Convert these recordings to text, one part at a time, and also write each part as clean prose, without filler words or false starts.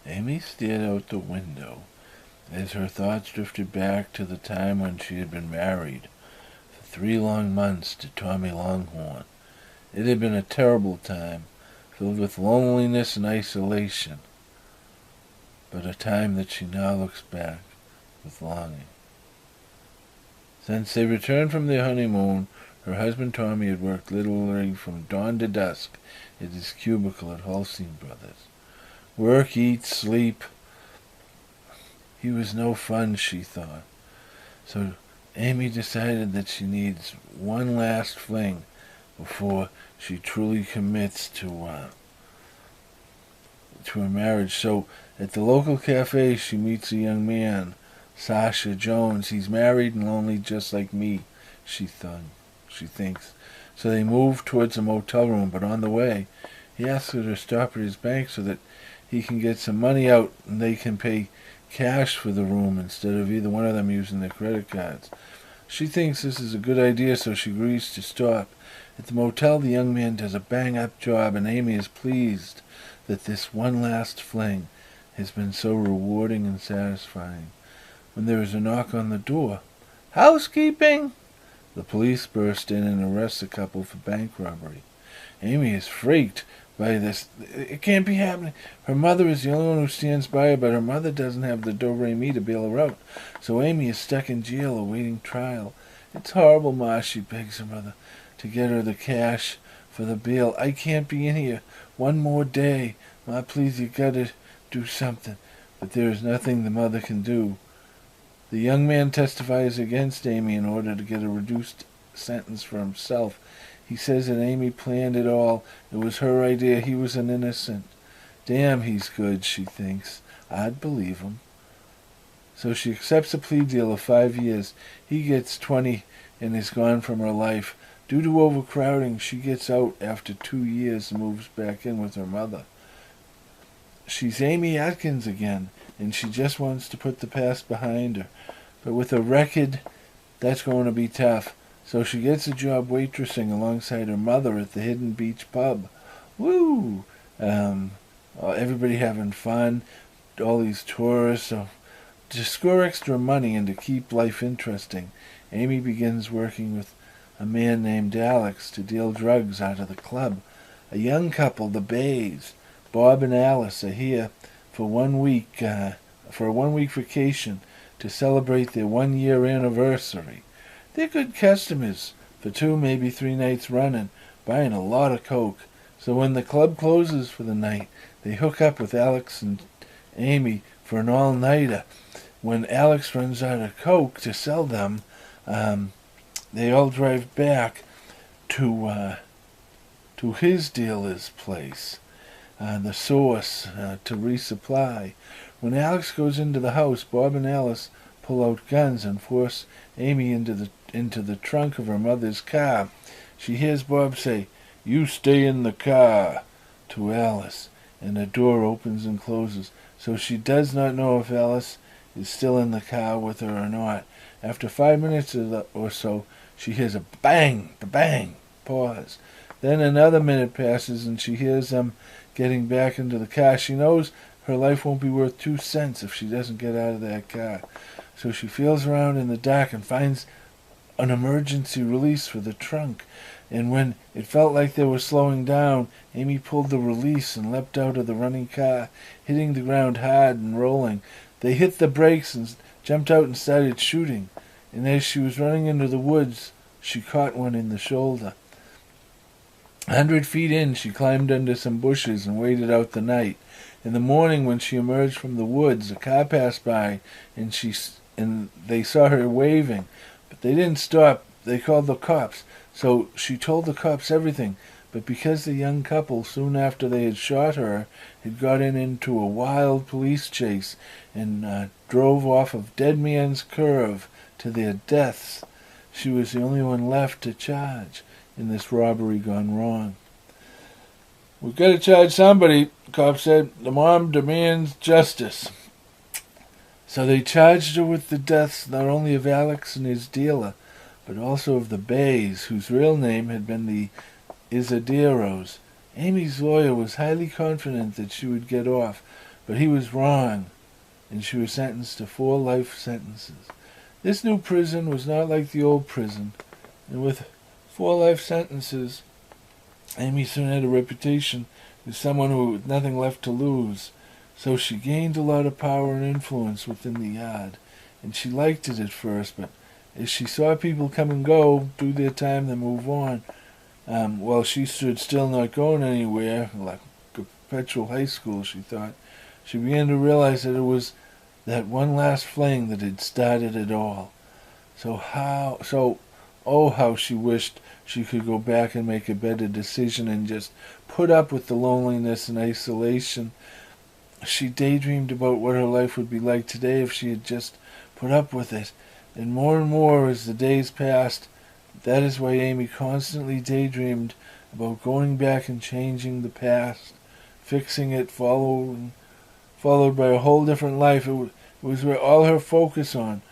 Amy stared out the window as her thoughts drifted back to the time when she had been married for 3 long months to Tommy Longhorn. It had been a terrible time, filled with loneliness and isolation, but a time that she now looks back with longing. Since they returned from their honeymoon, her husband Tommy had worked literally from dawn to dusk at his cubicle at Holstein Brothers. Work, eat, sleep. He was no fun, she thought. So Amy decided that she needs one last fling before she truly commits to a marriage. So at the local cafe, she meets a young man, Sasha Jones. He's married and lonely just like me, she thinks. So they move towards a motel room, but on the way, he asks her to stop at his bank so that he can get some money out and they can pay cash for the room instead of either one of them using their credit cards. She thinks this is a good idea, so she agrees to stop. At the motel, the young man does a bang-up job, and Amy is pleased that this one last fling has been so rewarding and satisfying. When there is a knock on the door, "Housekeeping!" The police burst in and arrest the couple for bank robbery. Amy is freaked by this. It can't be happening. Her mother is the only one who stands by her, but her mother doesn't have the do-re-mi to bail her out. So Amy is stuck in jail awaiting trial. "It's horrible, Ma," she begs her mother to get her the cash for the bail. "I can't be in here one more day. Ma, please, you gotta do something." But there is nothing the mother can do. The young man testifies against Amy in order to get a reduced sentence for himself. He says that Amy planned it all. It was her idea. He was an innocent. Damn, he's good, she thinks. I'd believe him. So she accepts a plea deal of 5 years. He gets 20 and is gone from her life. Due to overcrowding, she gets out after 2 years and moves back in with her mother. She's Amy Atkins again, and she just wants to put the past behind her. But with a record, that's going to be tough. So she gets a job waitressing alongside her mother at the Hidden Beach pub. Woo! Everybody having fun, all these tourists. So to score extra money and to keep life interesting, Amy begins working with a man named Alex to deal drugs out of the club. A young couple, the Bays, Bob and Alice, are here for 1 week, for a 1 week vacation to celebrate their 1 year anniversary. They're good customers for 2, maybe 3 nights running, buying a lot of coke. So when the club closes for the night, they hook up with Alex and Amy for an all-nighter. When Alex runs out of coke to sell them, they all drive back to his dealer's place, the Source, to resupply. When Alex goes into the house, Bob and Alice pull out guns and force Amy into the trunk of her mother's car. She hears Bob say, "You stay in the car," to Alice, and the door opens and closes. So she does not know if Alice is still in the car with her or not. After 5 minutes or so, she hears a bang, bang, pause. Then another minute passes and she hears them getting back into the car. She knows her life won't be worth 2 cents if she doesn't get out of that car. So she feels around in the dark and finds an emergency release for the trunk. And when it felt like they were slowing down, Amy pulled the release and leapt out of the running car, hitting the ground hard and rolling. They hit the brakes and jumped out and started shooting. And as she was running into the woods, she caught one in the shoulder. 100 feet in, she climbed under some bushes and waited out the night. In the morning, when she emerged from the woods, a car passed by, and they saw her waving. But they didn't stop. They called the cops. So she told the cops everything. But because the young couple, soon after they had shot her, had gotten into a wild police chase and drove off of Dead Man's Curve to their deaths, she was the only one left to charge in this robbery gone wrong. "We've got to charge somebody," the cop said. "The mom demands justice." So they charged her with the deaths not only of Alex and his dealer, but also of the Bays, whose real name had been the Izaderos. Amy's lawyer was highly confident that she would get off, but he was wrong, and she was sentenced to 4 life sentences. This new prison was not like the old prison, and with 4 life sentences, Amy soon had a reputation as someone who had nothing left to lose, so she gained a lot of power and influence within the yard, and she liked it at first, but as she saw people come and go, do their time, then move on, while she stood still, not going anywhere, like a perpetual high school, she thought, she began to realize that it was that one last fling that had started it all. Oh, how she wished she could go back and make a better decision and just put up with the loneliness and isolation. She daydreamed about what her life would be like today if she had just put up with it. And more as the days passed, that is why Amy constantly daydreamed about going back and changing the past, fixing it, followed by a whole different life. It was where all her focus on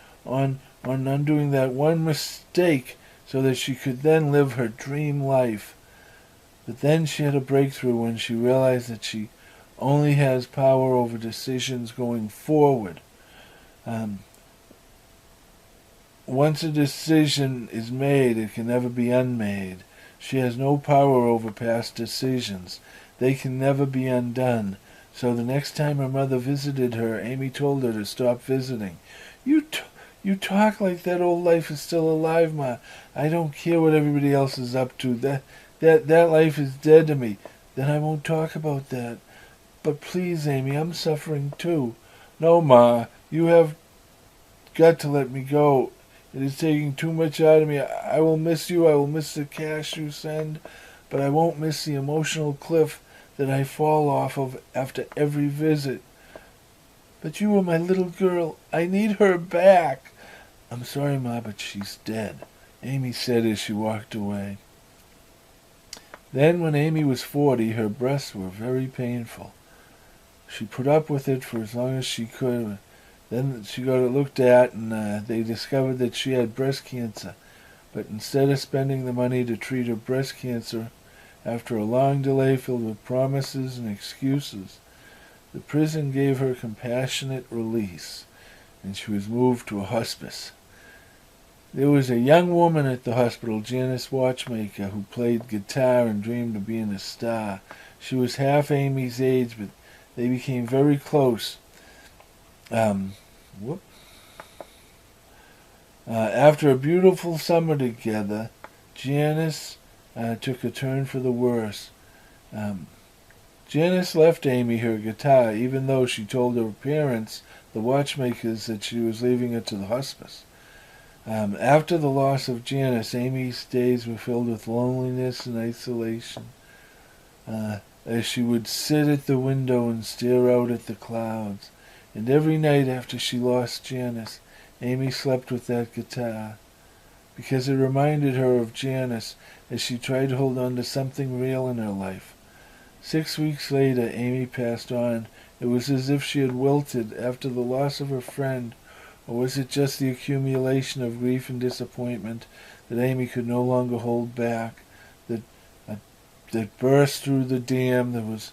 undoing that one mistake so that she could then live her dream life. But then she had a breakthrough when she realized that she only has power over decisions going forward. Once a decision is made, it can never be unmade. She has no power over past decisions. They can never be undone. So the next time her mother visited her, Amy told her to stop visiting. You talk like that old life is still alive, Ma. I don't care what everybody else is up to. That life is dead to me. Then I won't talk about that. But please, Amy, I'm suffering too. No, Ma, you have got to let me go. It is taking too much out of me. I will miss you. I will miss the cash you send. But I won't miss the emotional cliff that I fall off of after every visit. But you were my little girl. I need her back. I'm sorry, Ma, but she's dead, Amy said as she walked away. Then when Amy was 40, her breasts were very painful. She put up with it for as long as she could. Then she got it looked at, and they discovered that she had breast cancer. But instead of spending the money to treat her breast cancer, after a long delay filled with promises and excuses, the prison gave her compassionate release, and she was moved to a hospice. There was a young woman at the hospital, Janice Watchmaker, who played guitar and dreamed of being a star. She was half Amy's age, but they became very close. After a beautiful summer together, Janice took a turn for the worse. Janice left Amy her guitar, even though she told her parents, the watchmakers, that she was leaving it to the hospice. After the loss of Janice, Amy's days were filled with loneliness and isolation. As she would sit at the window and stare out at the clouds. And every night after she lost Janice, Amy slept with that guitar, because it reminded her of Janice as she tried to hold on to something real in her life. 6 weeks later, Amy passed on. It was as if she had wilted after the loss of her friend, or was it just the accumulation of grief and disappointment that Amy could no longer hold back, that burst through the dam that was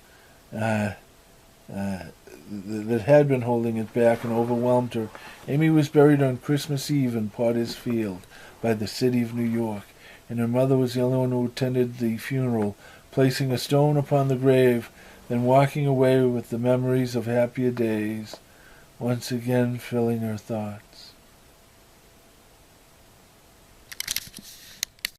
that had been holding it back and overwhelmed her. Amy was buried on Christmas Eve in Potter's Field by the city of New York, and her mother was the only one who attended the funeral, placing a stone upon the grave, then walking away with the memories of happier days, once again filling her thoughts.